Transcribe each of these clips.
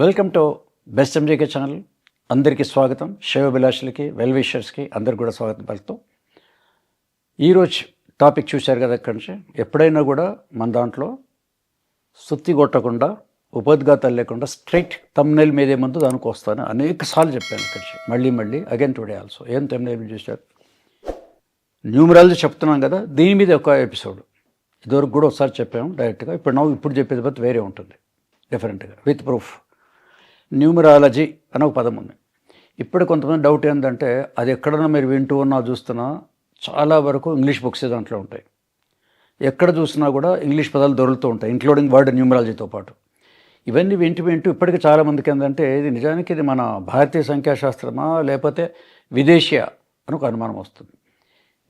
Welcome to best MJK channel. అందరికీ స్వాగతం. శైవభిలాషులకి, well విషర్స్కి అందరికి కూడా స్వాగతం పలుకుతాం. ఈరోజు టాపిక్ చూశారు కదా, ఇక్కడి నుంచి ఎప్పుడైనా కూడా మన దాంట్లో సుత్తి కొట్టకుండా, ఉపోద్ఘాతాలు లేకుండా స్ట్రైట్ తమ్నైల్ మీదే ముందు దానికి వస్తాను అనేక సార్లు చెప్పాను. ఇక్కడి నుంచి మళ్ళీ అగైన్ టుడే ఆల్సో. ఏం తమ్నైల్ చూశారు, న్యూమరాలజీ చెప్తున్నాం కదా, దీని మీద ఒక ఎపిసోడ్ ఇదివరకు కూడా ఒకసారి చెప్పాము డైరెక్ట్గా. ఇప్పుడు చెప్పేది బట్ వేరే ఉంటుంది, డిఫరెంట్గా, విత్ ప్రూఫ్. న్యూమరాలజీ అని ఒక పదం ఉంది. ఇప్పుడు కొంతమంది డౌట్ ఏంటంటే, అది ఎక్కడన్నా మీరు వింటూ ఉన్నా చూస్తున్నా చాలా వరకు ఇంగ్లీష్ బుక్స్ దాంట్లో ఉంటాయి. ఎక్కడ చూసినా కూడా ఇంగ్లీష్ పదాలు దొరుకుతూ ఉంటాయి, ఇంక్లూడింగ్ వర్డ్ న్యూమరాలజీతో పాటు. ఇవన్నీ వింటూ ఇప్పటికీ చాలామందికి ఏంటంటే, ఇది నిజానికి ఇది మన భారతీయ సంఖ్యాశాస్త్రమా లేకపోతే విదేశీయ అని ఒక అనుమానం వస్తుంది.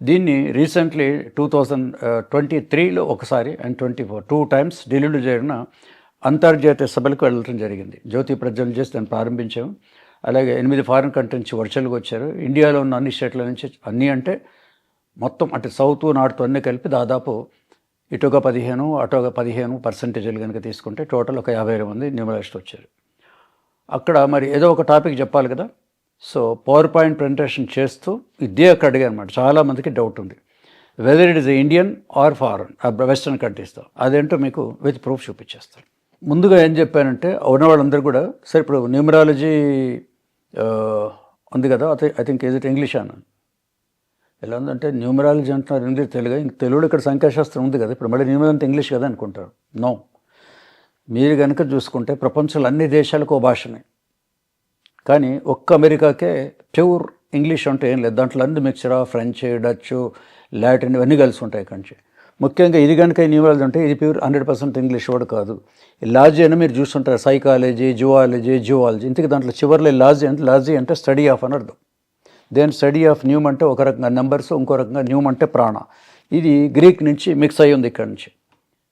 దీన్ని రీసెంట్లీ 2023లో ఒకసారి అండ్ 24 2 times ఢిల్లీలో జరిగిన అంతర్జాతీయ సభలకు వెళ్ళడం జరిగింది. జ్యోతి ప్రజ్వలన చేసి దాన్ని ప్రారంభించాము. అలాగే 8 ఫారిన్ కంట్రీ నుంచి వర్చువల్గా వచ్చారు. ఇండియాలో ఉన్న అన్ని స్టేట్ల నుంచి, అన్నీ అంటే మొత్తం అంటే సౌత్ నార్త్ అన్నీ కలిపి దాదాపు ఇటుగా 15 అటుగా 15% కనుక తీసుకుంటే టోటల్ ఒక 50,000 మంది న్యూమరాలజిస్టులు వచ్చారు. అక్కడ మరి ఏదో ఒక టాపిక్ చెప్పాలి కదా. సో పవర్ పాయింట్ ప్రజెంటేషన్ చేస్తూ ఇదే అక్కడ అడిగారు అనమాట. చాలామందికి డౌట్ ఉంది, whether it is Indian or foreign, western కంట్రీస్తో. అదేంటో మీకు విత్ ప్రూఫ్ చూపించేస్తాను. ముందుగా ఏం చెప్పానంటే, ఉన్న వాళ్ళందరూ కూడా సరే ఇప్పుడు న్యూమరాలజీ ఉంది కదా, I think is it English అన్నాను. ఎలా ఉందంటే న్యూమరాలజీ అంటున్నారు ఇంగ్లీష్, తెలుగులో ఇక్కడ సంఖ్యాశాస్త్రం ఉంది కదా, ఇప్పుడు మళ్ళీ న్యూమరాలజీ అంటే ఇంగ్లీష్ కదా అనుకుంటారు. నో, మీరు కనుక చూసుకుంటే ప్రపంచంలో అన్ని దేశాలకు ఓ భాషనే, కానీ ఒక్క అమెరికాకే ప్యూర్ ఇంగ్లీష్ అంటే ఏం లేదు. దాంట్లో అన్ని mixture of French, Dutch, Latin ఇవన్నీ కలిసి ఉంటాయి. కంచి ముఖ్యంగా ఇది కనుక న్యూమరాలజీ అంటే ఇది ప్యూర్ 100% ఇంగ్లీష్ వర్డ్ కాదు. లాజీ అని మీరు చూస్తుంటారు, సైకాలజీ, జువాలజీ. ఇంతకీ దాంట్లో చివరిలో లాజీ అంటే స్టడీ ఆఫ్ అని అర్థం. దెన్ స్టడీ ఆఫ్ న్యూమ్ అంటే ఒక రకంగా నెంబర్స్, ఇంకో రకంగా న్యూమ్ అంటే ప్రాణ. ఇది గ్రీక్ నుంచి మిక్స్ అయ్యి ఉంది ఇక్కడ నుంచి.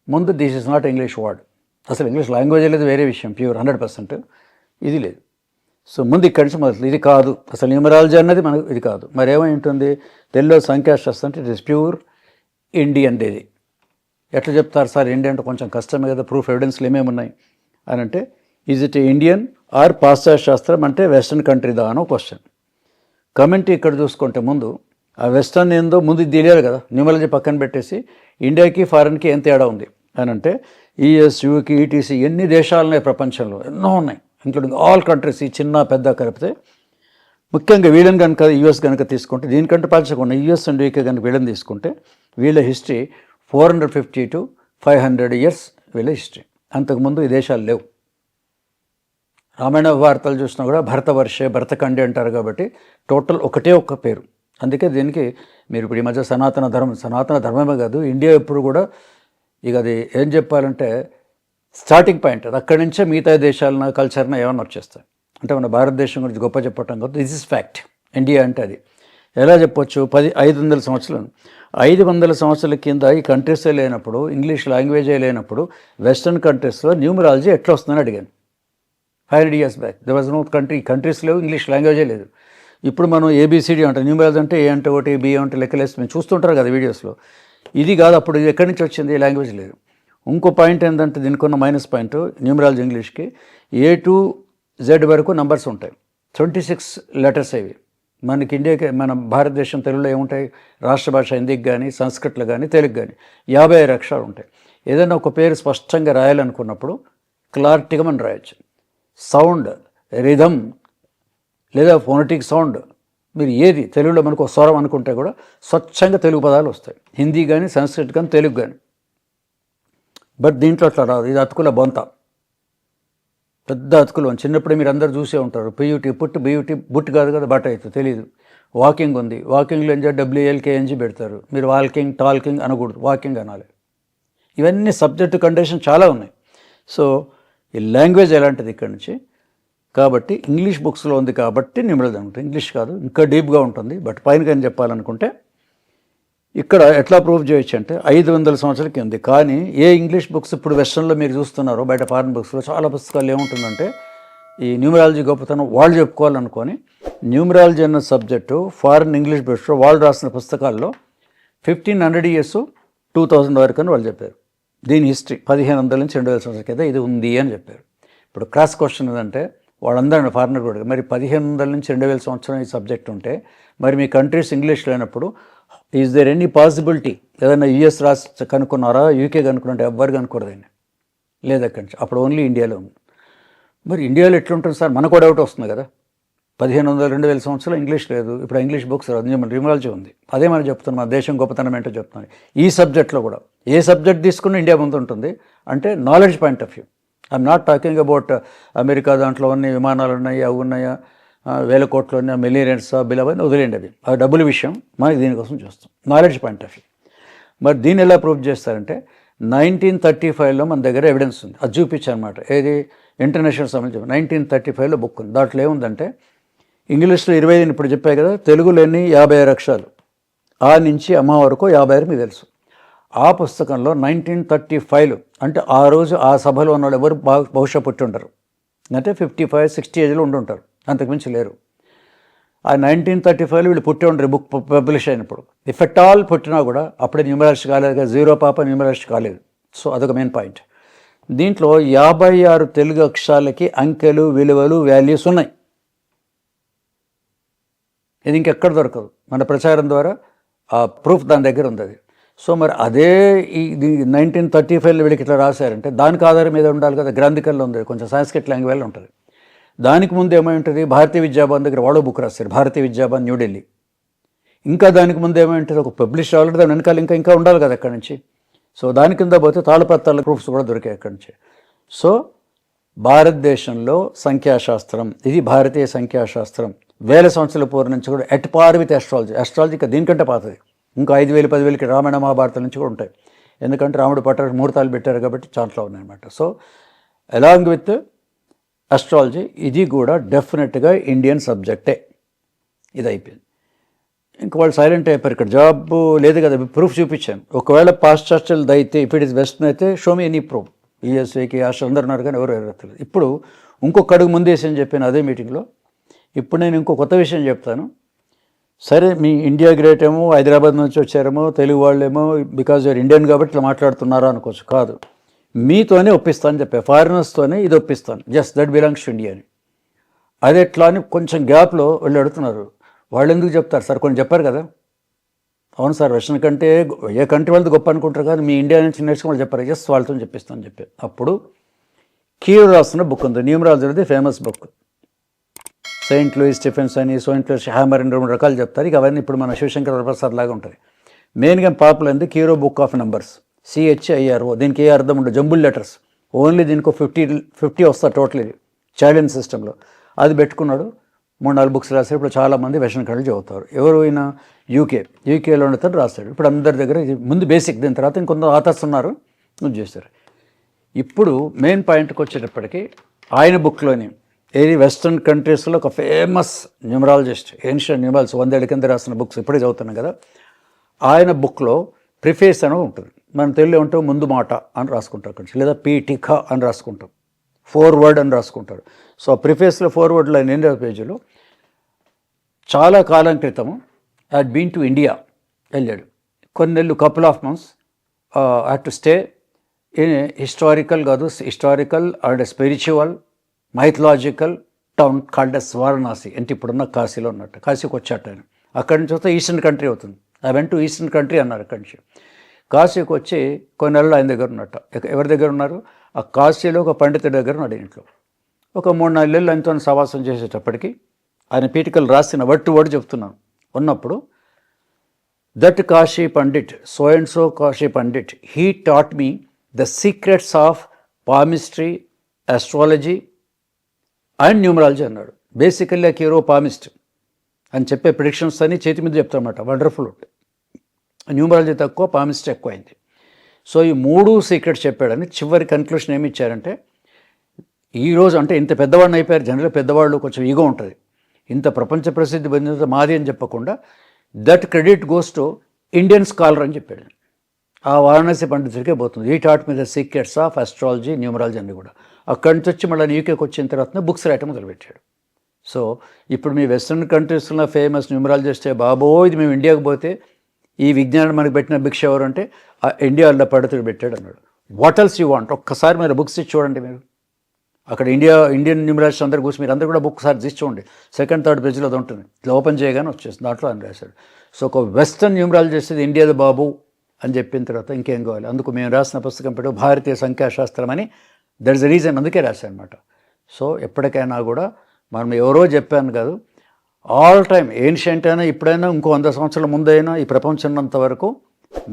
ముందు this is not English word, అసలు ఇంగ్లీష్ లాంగ్వేజ్ లేదు, వేరే విషయం, ప్యూర్ 100% ఇది లేదు. సో ముందు ఇక్కడి నుంచి మొదలు ఇది కాదు, అసలు న్యూమరాలజీ అన్నది మనకు ఇది కాదు. మరి ఏమై ఉంటుంది, తెలుగులో సంఖ్యాశాస్త్రం అంటే ఇట్ ఇస్ ప్యూర్ ఇండియన్. ఇది ఎట్లా చెప్తారు సార్, ఇండియన్ అంటే కొంచెం కష్టమే కదా, ప్రూఫ్ ఎవిడెన్స్లు ఏమేమి ఉన్నాయి అని అంటే, ఈజ్ ఇట్ ఇండియన్ ఆర్ పాశ్చాత్య శాస్త్రం అంటే వెస్టర్న్ కంట్రీదా అనో క్వశ్చన్. కమెంట్ ఇక్కడ చూసుకుంటే ముందు ఆ వెస్టర్న్ ఏందో ముందు తెలియాలి కదా. న్యూమరాలజీ పక్కన పెట్టేసి ఇండియాకి ఫారెన్కి ఏం తేడా ఉంది అని అంటే, యుఎస్, యూకే, ఈటీసీ ఎన్ని దేశాలు ఉన్నాయి ప్రపంచంలో, ఎన్నో ఉన్నాయి, ఇంక్లూడింగ్ ఆల్ కంట్రీస్, ఈ చిన్న పెద్ద కలిపితే. ముఖ్యంగా వీళ్ళని కనుక యుఎస్ కనుక తీసుకుంటే, దీనికంటే పాల్చకుండా యుఎస్ అండ్ యూకే కనుక వీళ్ళని తీసుకుంటే, వీళ్ళ హిస్టరీ 450 to 500 years వీళ్ళ హిస్టరీ. అంతకుముందు ఈ దేశాలు లేవు. రామాయణ వార్తలు చూసినా కూడా భరతవర్షే, భరతఖండే అంటారు కాబట్టి టోటల్ ఒకటే ఒక్క పేరు. అందుకే దీనికి మీరు ఇప్పుడు ఈ మధ్య సనాతన ధర్మమే కాదు, ఇండియా ఎప్పుడు కూడా ఇక అది ఏం చెప్పాలంటే స్టార్టింగ్ పాయింట్. అది అక్కడి నుంచే మిగతా దేశాలను కల్చర్ని ఏమన్నా వచ్చేస్తాయి. అంటే మన భారతదేశం గురించి గొప్ప చెప్పటం కాదు, దిస్ ఇస్ ఫ్యాక్ట్. ఇండియా అంటే అది ఎలా చెప్పొచ్చు, 500 సంవత్సరాలు, 500 సంవత్సరాల కింద ఈ కంట్రీసే లేనప్పుడు, ఇంగ్లీష్ లాంగ్వేజే లేనప్పుడు, వెస్టర్న్ కంట్రీస్లో న్యూమరాలజీ ఎట్లా వస్తుందని అడిగాను. 500 years back there was no countries లేవు, ఇంగ్లీష్ లాంగ్వేజే లేదు. ఇప్పుడు మనం ఏబిసిడి అంటే న్యూమరాలజీ అంటే ఏ అంటే ఒకటి, బి అంటే లెక్కలేసి మేము చూస్తుంటారు కదా వీడియోస్లో. ఇది కాదు, అప్పుడు ఎక్కడి నుంచి వచ్చింది, లాంగ్వేజ్ లేదు. ఇంకో పాయింట్ ఏంటంటే, దీనికి ఉన్న మైనస్ పాయింట్ న్యూమరాలజీ ఇంగ్లీష్కి A to Z వరకు నంబర్స్ ఉంటాయి, 26 letters అవి. మనకి ఇండియాకి, మన భారతదేశం తెలుగులో ఏముంటాయి, రాష్ట్ర భాష హిందీకి కానీ, సంస్కృత్లో కానీ, తెలుగు కానీ 55 అక్షరాలు ఉంటాయి. ఏదైనా ఒక పేరు స్పష్టంగా రాయాలనుకున్నప్పుడు క్లారిటీగా మనం రాయొచ్చు. సౌండ్, రిథమ్ లేదా ఫోనటిక్ సౌండ్, మీరు ఏది తెలుగులో మనకు ఒక స్వరం అనుకుంటే కూడా స్వచ్ఛంగా తెలుగు పదాలు వస్తాయి, హిందీ కానీ, సంస్కృత్ కానీ, తెలుగు కానీ. బట్ దీంట్లో అట్లా రాదు. ఇది అతుకుల బొంత, పెద్ద అతుకులు. చిన్నప్పుడు మీరు అందరు చూసే ఉంటారు, పియూటీ పుట్టు, బియూటీ బుట్టు కాదు కదా, బట్ అయితే తెలియదు. వాకింగ్ ఉంది, వాకింగ్లో ఎంజాయ్ WLKNG పెడతారు. మీరు వాకింగ్, టాల్కింగ్ అనకూడదు, వాకింగ్ అనాలి. ఇవన్నీ సబ్జెక్టు కండిషన్ చాలా ఉన్నాయి. సో ఈ లాంగ్వేజ్ ఎలాంటిది ఇక్కడి నుంచి, కాబట్టి ఇంగ్లీష్ బుక్స్లో ఉంది కాబట్టి న్యూమరాలజీ ఉంటుంది, ఇంగ్లీష్ కాదు, ఇంకా డీప్గా ఉంటుంది. బట్ పైన కానీ చెప్పాలనుకుంటే ఇక్కడ ఎట్లా ప్రూవ్ చేయొచ్చు అంటే 500 సంవత్సరాలకి ఉంది. కానీ ఏ ఇంగ్లీష్ బుక్స్ ఇప్పుడు వెస్టర్న్లో మీరు చూస్తున్నారో, బయట ఫారిన్ బుక్స్లో చాలా పుస్తకాలు ఏముంటుందంటే, ఈ న్యూమరాలజీ గొప్పతనం వాళ్ళు చెప్పుకోవాలనుకొని న్యూమరాలజీ అన్న సబ్జెక్టు ఫారిన్ ఇంగ్లీష్ బుక్స్లో వాళ్ళు రాసిన పుస్తకాల్లో 1500 years 2000 వరకు అని వాళ్ళు చెప్పారు. దీని హిస్టరీ 1500 నుంచి 2000 సంవత్సరాల కింద ఇది ఉంది అని చెప్పారు. ఇప్పుడు క్రాస్ క్వశ్చన్ ఏంటంటే వాళ్ళందరూ ఫారినర్ కూడా మరి 1500 నుంచి 2000 సంవత్సరం ఈ సబ్జెక్ట్ ఉంటే మరి మీ కంట్రీస్ ఇంగ్లీష్ లేనప్పుడు ఈజ్ దేర్ ఎనీ పాసిబిలిటీ ఏదైనా యుఎస్ రాసి కనుక్కున్నారా, యూకే కనుక్కున్నట్టు ఎవ్వరు కనుక్కోరదండి, లేదు అక్కడి నుంచి. అప్పుడు ఓన్లీ ఇండియాలో ఉంది. మరి ఇండియాలో ఎట్లుంటుంది సార్, మనకు కూడా డౌట్ వస్తుంది కదా. 1500 2000 సంవత్సరాలు ఇంగ్లీష్ లేదు, ఇప్పుడు ఇంగ్లీష్ బుక్స్ న్యూమరాలజీ ఉంది. అదే మనం చెప్తున్నాం, మన దేశం గొప్పతనం ఏంటో చెప్తున్నాను. ఈ సబ్జెక్ట్లో కూడా ఏ సబ్జెక్ట్ తీసుకున్నా ఇండియా ముందు ఉంటుంది. అంటే knowledge point of view. I'm not talking about America దాంట్లో అన్ని విమానాలు ఉన్నాయి, అవి ఉన్నాయా, వేల కోట్లు ఉన్నాయి, మిలియనర్స్ బిల్ అవన్నీ వదిలేండి, అవి డబ్బుల విషయం. మనకి దీనికోసం చూస్తాం నాలెడ్జ్ పాయింట్ ఆఫ్ వ్యూ. మరి దీన్ని ఎలా ప్రూవ్ చేస్తారంటే 1935లో మన దగ్గర ఎవిడెన్స్ ఉంది, అది చూపించాను అనమాట. ఏది ఇంటర్నేషనల్ సంబంధించి 1935లో బుక్ ఉంది. దాంట్లో ఏముందంటే ఇంగ్లీష్లో 25 ఇప్పుడు చెప్పాయి కదా, తెలుగులోని 56 అక్షరాలు, ఆ నుంచి అమ్మ వరకు 56 మీకు తెలుసు. ఆ పుస్తకంలో 1935 అంటే ఆ రోజు ఆ సభలో ఉన్న వాళ్ళు ఎవరు బహుశా పుట్టి ఉంటారు, అంటే 55-60 ఏజ్లో ఉండుంటారు, అంతకుమించి లేరు. ఆ 1935లో వీళ్ళు పుట్టి ఉండరు బుక్ పబ్లిష్ అయినప్పుడు. ఇఫ్ ఎట్ ఆల్ పుట్టినా కూడా అప్పుడే న్యూమరాలజీ కాలేదు కదా, జీరో పాప న్యూమరాలజీ కాలేదు. సో అదొక మెయిన్ పాయింట్. దీంట్లో 56 తెలుగు అక్షరాలకి అంకెలు, విలువలు, వాల్యూస్ ఉన్నాయి. ఇది ఇంకెక్కడ దొరకదు, మన ప్రచారం ద్వారా ఆ ప్రూఫ్ దాని దగ్గర ఉంది అది. సో మరి అదే ఇది 1935లో వీళ్ళకి ఇట్లా రాశారంటే దానికి ఆధారం మీద ఉండాలి కదా. గ్రంథికల్లో ఉంది, కొంచెం సంస్కృత్ లాంగ్వేజ్లో ఉంటుంది. దానికి ముందు ఏమై ఉంటుంది, భారతీయ విద్యాభవన్ దగ్గర వాడో బుక్ రాశారు, భారతీయ విద్యాభవన్ న్యూఢిల్లీ. ఇంకా దానికి ముందు ఏమై ఉంటుంది, ఒక పబ్లిష్ ఆల్రెడీ దాని వెనకాల ఇంకా ఉండాలి కదా అక్కడి నుంచి. సో దాని కింద పోతే తాళపత్రాల ప్రూఫ్స్ కూడా దొరికాయి అక్కడి నుంచి. సో భారతదేశంలో సంఖ్యాశాస్త్రం, ఇది భారతీయ సంఖ్యాశాస్త్రం 1000 సంవత్సరాల పూర్వం నుంచి కూడా at par with astrology. Astrology ఇంకా దీనికంటే పాతది, ఇంకా 5000-10,000కి రామాయణ మహాభారతం నుంచి కూడా ఉంటాయి. ఎందుకంటే రాముడు పట్టారు ముహూర్తాలు పెట్టారు కాబట్టి చాట్లో ఉన్నాయన్నమాట. సో అలాంగ్ విత్ ఆస్ట్రాలజీ ఇది కూడా డెఫినెట్గా ఇండియన్ సబ్జెక్టే. ఇది అయిపోయింది. ఇంక వాళ్ళు సైలెంట్ అయిపోయారు. ఇక్కడ జాబ్ లేదు కదా, ప్రూఫ్ చూపించాను. ఒకవేళ పాశ్చాత్యులది అయితే, ఇప్పుడు ఇట్ ఇస్ వెస్టర్న్ అయితే షో మీ ఎనీ ప్రూఫ్. యూఎస్ఏకి ఆస్ట్రేలియా అందరు ఉన్నారు కానీ ఎవరు ఎరగలేదు. ఇప్పుడు ఇంకొక అడుగు ముందేసి అని చెప్పాను అదే మీటింగ్లో. ఇప్పుడు నేను ఇంకో కొత్త విషయం చెప్తాను. సరే, మీ ఇండియా గ్రేట్ ఏమో, హైదరాబాద్ నుంచి వచ్చారేమో, తెలుగు వాళ్ళేమో బికాజ్ యూఆర్ ఇండియన్ కాబట్టి ఇట్లా మాట్లాడుతున్నారా అనుకోవచ్చు. కాదు, మీతోనే ఒప్పిస్తాను చెప్పా, ఫారినర్స్తోనే ఇది ఒప్పిస్తాను, just that belongs to India అని. అది ఎట్లా అని కొంచెం గ్యాప్లో వాళ్ళు అడుగుతున్నారు. వాళ్ళు ఎందుకు చెప్తారు సార్, కొన్ని చెప్పారు కదా. అవును సార్, వెస్టర్న్ కంటే ఏ కంట్రీ వాళ్ళది గొప్ప అనుకుంటారు కానీ మీ ఇండియా నుంచి నేర్చుకుని వాళ్ళు చెప్పారు, జస్ట్ వాళ్ళతో చెప్పిస్తాను చెప్పి. అప్పుడు కీరో రాస్తున్న బుక్ ఉంది, న్యూమరాలజీ అనేది famous book. Saint Louis Stephens అని, సెయింట్ లూయిస్ హ్యామర్ అని 2 రకాలు చెప్తారు. ఇక అవన్నీ ఇప్పుడు మన శివశంకర్ వరప్రసాద్ లాగా ఉంటుంది. మెయిన్గా పాపులర్ ఉంది Kiro book of numbers, CHIRO. దీనికి ఏ అర్థం ఉండదు, జంబుల్ లెటర్స్. ఓన్లీ దీనికి 50 వస్తారు టోటల్, ఇది చాలియన్ సిస్టంలో. అది పెట్టుకున్నాడు, 3-4 బుక్స్ రాశాడు. ఇప్పుడు చాలామంది వెస్టర్న్ కంట్రీలు చదువుతారు. ఎవరు అయినా యూకేలో ఉండతాడు రాస్తాడు. ఇప్పుడు అందరి దగ్గర ఇది ముందు బేసిక్, దీని తర్వాత ఇంకొంత ఆథర్స్ ఉన్నారు చేస్తారు. ఇప్పుడు మెయిన్ పాయింట్కి వచ్చేటప్పటికి ఆయన బుక్లోని ఏది వెస్ట్రన్ కంట్రీస్లో ఒక ఫేమస్ న్యూమరాలజిస్ట్, ఏన్షియంట్ న్యూమరాలజీ 100 ఏళ్ల కింద రాసిన బుక్స్ ఇప్పుడే చదువుతున్నాం కదా. ఆయన బుక్లో ప్రిఫేస్ అని ఉంటుంది. మనం తెలుగులో ఉంటాం ముందు మాట అని రాసుకుంటాం అక్కడి నుంచి, లేదా పీఠిక అని రాసుకుంటాం, ఫోర్వర్డ్ అని రాసుకుంటారు. సో ప్రిఫేస్లో ఫోర్వర్డ్లో ఆయన 8వ పేజీలో చాలా కాలం క్రితము హ్యాడ్ బీన్ టు ఇండియా వెళ్ళాడు. కొన్ని నెలలు, couple of months had to stay in historical కాదు, historical and spiritual mythological town called as Varanasi. అంటే ఇప్పుడున్న కాశీలో ఉన్నట్టు. కాశీకి వచ్చాట ఆయన. అక్కడి నుంచి వస్తే ఈస్టర్న్ కంట్రీ అవుతుంది. I went to eastern country అన్నారు. అక్కడి నుంచి కాశీకి వచ్చి కొన్ని నెలలు ఆయన దగ్గర ఉన్నట్ట. ఎవరి దగ్గర ఉన్నారు, ఆ కాశీలో ఒక పండితుడి దగ్గర ఉన్నాడు. ఇంట్లో ఒక 3-4 నెలలు ఆయనతో సవాసం చేసేటప్పటికి ఆయన పీఠికలు రాసిన వర్డ్ టు వర్డ్ చెప్తున్నాను. ఉన్నప్పుడు that Kashi pandit, so and so Kashi pandit, he taught me the secrets of palmistry, astrology and numerology అన్నాడు. బేసికల్లీ కీరో పామిస్ట్ అని చెప్పే ప్రిడిక్షన్స్ అని చేతి మీద చెప్తామన్నమాట. వండర్ఫుల్. న్యూమరాలజీ తక్కువ, పామిస్ట్రీ ఎక్కువ అయింది. సో ఈ 3 సీక్రెట్స్ చెప్పాడని చివరి కన్క్లూషన్ ఏమి ఇచ్చారంటే, ఈరోజు అంటే ఇంత పెద్దవాడిని అయిపోయారు. జనరల్గా పెద్దవాళ్ళు కొంచెం ఈగో ఉంటుంది. ఇంత ప్రపంచ ప్రసిద్ధి పొందిన మాది అని చెప్పకుండా that credit goes to Indian scholar అని చెప్పాడు. ఆ వారణాసి పండితుడికే పోతుంది. ఈ టాట్ మీద సీక్రెట్స్ ఆఫ్ ఆస్ట్రాలజీ, న్యూమరాలజీ అన్నీ కూడా. అక్కడి నుంచి వచ్చి మళ్ళీ యూకేకి వచ్చిన తర్వాత బుక్స్ రాయటం మొదలుపెట్టాడు. సో ఇప్పుడు మీ వెస్ట్రన్ కంట్రీస్లో ఫేమస్ న్యూమరాలజిస్టే బాబో, ఇది మేము ఇండియాకి పోతే ఈ విజ్ఞానం మనకు పెట్టిన భిక్ష ఎవరు అంటే ఇండియాలో పండితుడు పెట్టాడు అన్నాడు. వాట్ ఎల్స్ యూ వాంట్ ఒక్కసారి మీరు బుక్స్ ఇచ్చి చూడండి. మీరు అక్కడ ఇండియన్ న్యూమరాలజిస్ట్ అందరు కూర్చొని మీరు అందరూ కూడా బుక్ సార్ తీసి చూడండి. సెకండ్ థర్డ్ పేజీలో అది ఉంటుంది. ఇట్లా ఓపెన్ చేయగానే వచ్చేస్తుంది, దాంట్లో అని రాశాడు. సో ఒక వెస్టర్న్ న్యూమరాలజిస్ట్ ఇది ఇండియాది బాబు అని చెప్పిన తర్వాత ఇంకేం కావాలి. అందుకు మేము రాసిన పుస్తకం పెట్టు భారతీయ సంఖ్యాశాస్త్రం అని, దట్ ఇస్ ద రీజన్, అందుకే రాశాను అనమాట. సో ఎప్పటికైనా కూడా మనం ఎవరో చెప్పాను కాదు, ఆల్ టైమ్ ఏన్షియంట్ అయినా ఇప్పుడైనా ఇంకో 100 సంవత్సరాల ముందైనా ఈ ప్రపంచం ఉన్నంత వరకు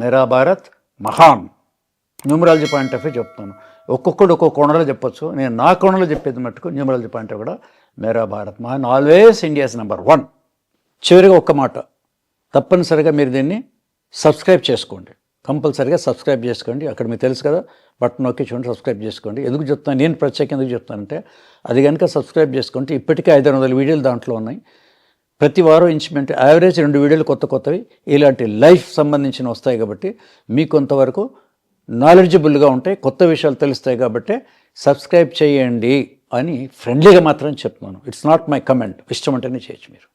మేరా భారత్ మహాన్ న్యూమరాలజీ పాయింట్ ఆఫ్ వ్యూ చెప్తాను. ఒక్కొక్కడు ఒక్కొక్క కోణంలో చెప్పొచ్చు. నేను నా కోణంలో చెప్పేది మట్టుకు న్యూమరాలజీ పాయింట్ ఆఫ్ కూడా మేరా భారత్ మహాన్, ఆల్వేస్ ఇండియాస్ నెంబర్ 1. చివరిగా ఒక్క మాట, తప్పనిసరిగా మీరు దీన్ని సబ్స్క్రైబ్ చేసుకోండి, కంపల్సరీగా సబ్స్క్రైబ్ చేసుకోండి. అక్కడ మీకు తెలుసు కదా, బటన్ నొక్కి చూడండి, సబ్స్క్రైబ్ చేసుకోండి. ఎందుకు చెప్తాను, నేను ప్రత్యేకంగా ఎందుకు చెప్తానంటే అది కనుక సబ్స్క్రైబ్ చేసుకుంటే ఇప్పటికే 500 వీడియోలు దాంట్లో ఉన్నాయి. ప్రతి వారం ఇంచుమించు యావరేజ్ 2 వీడియోలు కొత్తవి ఇలాంటి లైఫ్ సంబంధించిన వస్తాయి. కాబట్టి మీకు కొంతవరకు నాలెడ్జబుల్గా ఉంటాయి, కొత్త విషయాలు తెలుస్తాయి. కాబట్టి సబ్స్క్రైబ్ చేయండి అని ఫ్రెండ్లీగా మాత్రం చెప్తున్నాను. ఇట్స్ నాట్ మై కమెంట్, ఇష్టం అంటేనే చేయొచ్చు మీరు.